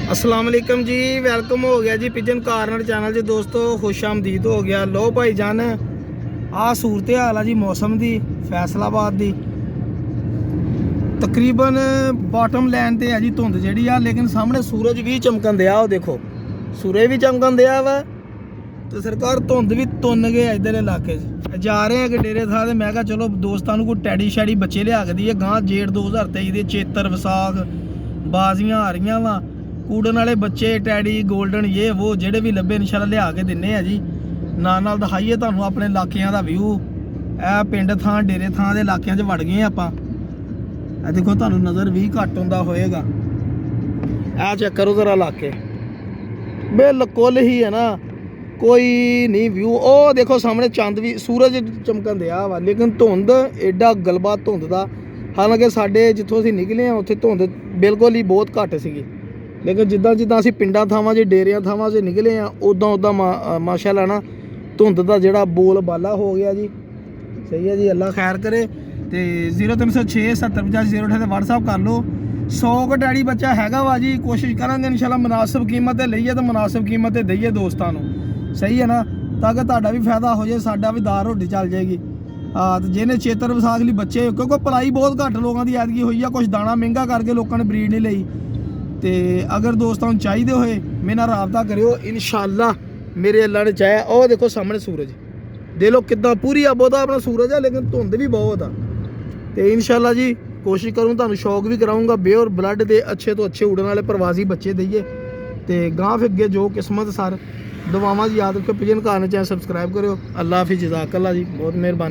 अस्सलाम वालेकुम जी, वेलकम हो गया जी पिजन कार्नर चैनल जी दोस्तों, खुश आमदीद हो गया। लो भाई जान आ सूरत हाल है जी मौसम की फैसलाबाद की। तकरीबन बॉटम लैन ते है जी धुंध जी आ, लेकिन सामने सूरज भी चमकन दिया। देखो सूरज भी चमकन दिया वा तो सरकार धुंध भी तुन गए इधर इलाके जा रहे हैं कि डेरे था। तो मैं कहा चलो दोस्तों को टैडी शैडी बच्चे लिया के दिए गां जेठ 2023 के चेतर विसाख बाजियां आ रही वा कूड़न वाले बच्चे टैडी गोल्डन ये वो जेडे भी लभे इंशाल्लाह लिया के दिने आ जी। नाल दिखाइए तुहानू अपने इलाकों का व्यू। ए पिंड थां डेरे थां के इलाकों च वड़ गए आपां। देखो तुहानू नज़र भी घट आउंदा होएगा। आ चेक करो जरा इलाके बिल्कुल ही है ना, कोई नहीं व्यू। ओ देखो सामने चंद भी सूरज चमकन दिया वा, लेकिन धुंध एडा गलबा धुंध का। हालांकि साडे जिथों असीं निकले उत्थे धुंध बिल्कुल ही बहुत घट सीगी, लेकिन जिद्दां जिद्दां असीं पिंडां थावां च डेरियां थावां च निकले उदां उदां माशाअल्लाह ना धुंध का जिहड़ा बोल बाला हो गया जी। सही है जी, अल्लाह खैर करे। तो 0306 70 85 0 व्हाट्सअप कर लो। 100 का डैडी बच्चा हैगा वा जी, कोशिश करांगे इंशाल्लाह मुनासिब कीमत लईए तो मुनासिब कीमत दईए दोस्तों को। सही है ना, ताकि तुहाडा भी फायदा हो जाए, साडा भी दाल रोटी चल जाएगी। हाँ, तो जिन्हें चेतर विसाख लिए बच्चे, क्योंकि पलाई बहुत घट लोगों की ऐतकी हुई है, कुछ दाना महंगा करके लोगों ने ब्रीड नहीं लई। तो अगर दोस्तों चाहिए होए मेरे नाल राबता करियो, इंशाल्लाह मेरे अल्लाह ने चाहे। और देखो सामने सूरज दे लो कितना पूरी आबोदा अपना सूरज है, लेकिन धुंध भी बहुत आ। तो इंशाल्लाह जी कोशिश करूँ तुहानू शौक भी कराऊँगा बेयर ब्लड के अच्छे तो अच्छे उड़न वाले प्रवासी बच्चे दईए। तो गांह फिर अगे जो किस्मत सर दुआवां याद रखो। पिजन कार्नर चैनल सब्सक्राइब करो। अल्लाह हाफिज़, जज़ाकल्लाह जी, बहुत मेहरबानी।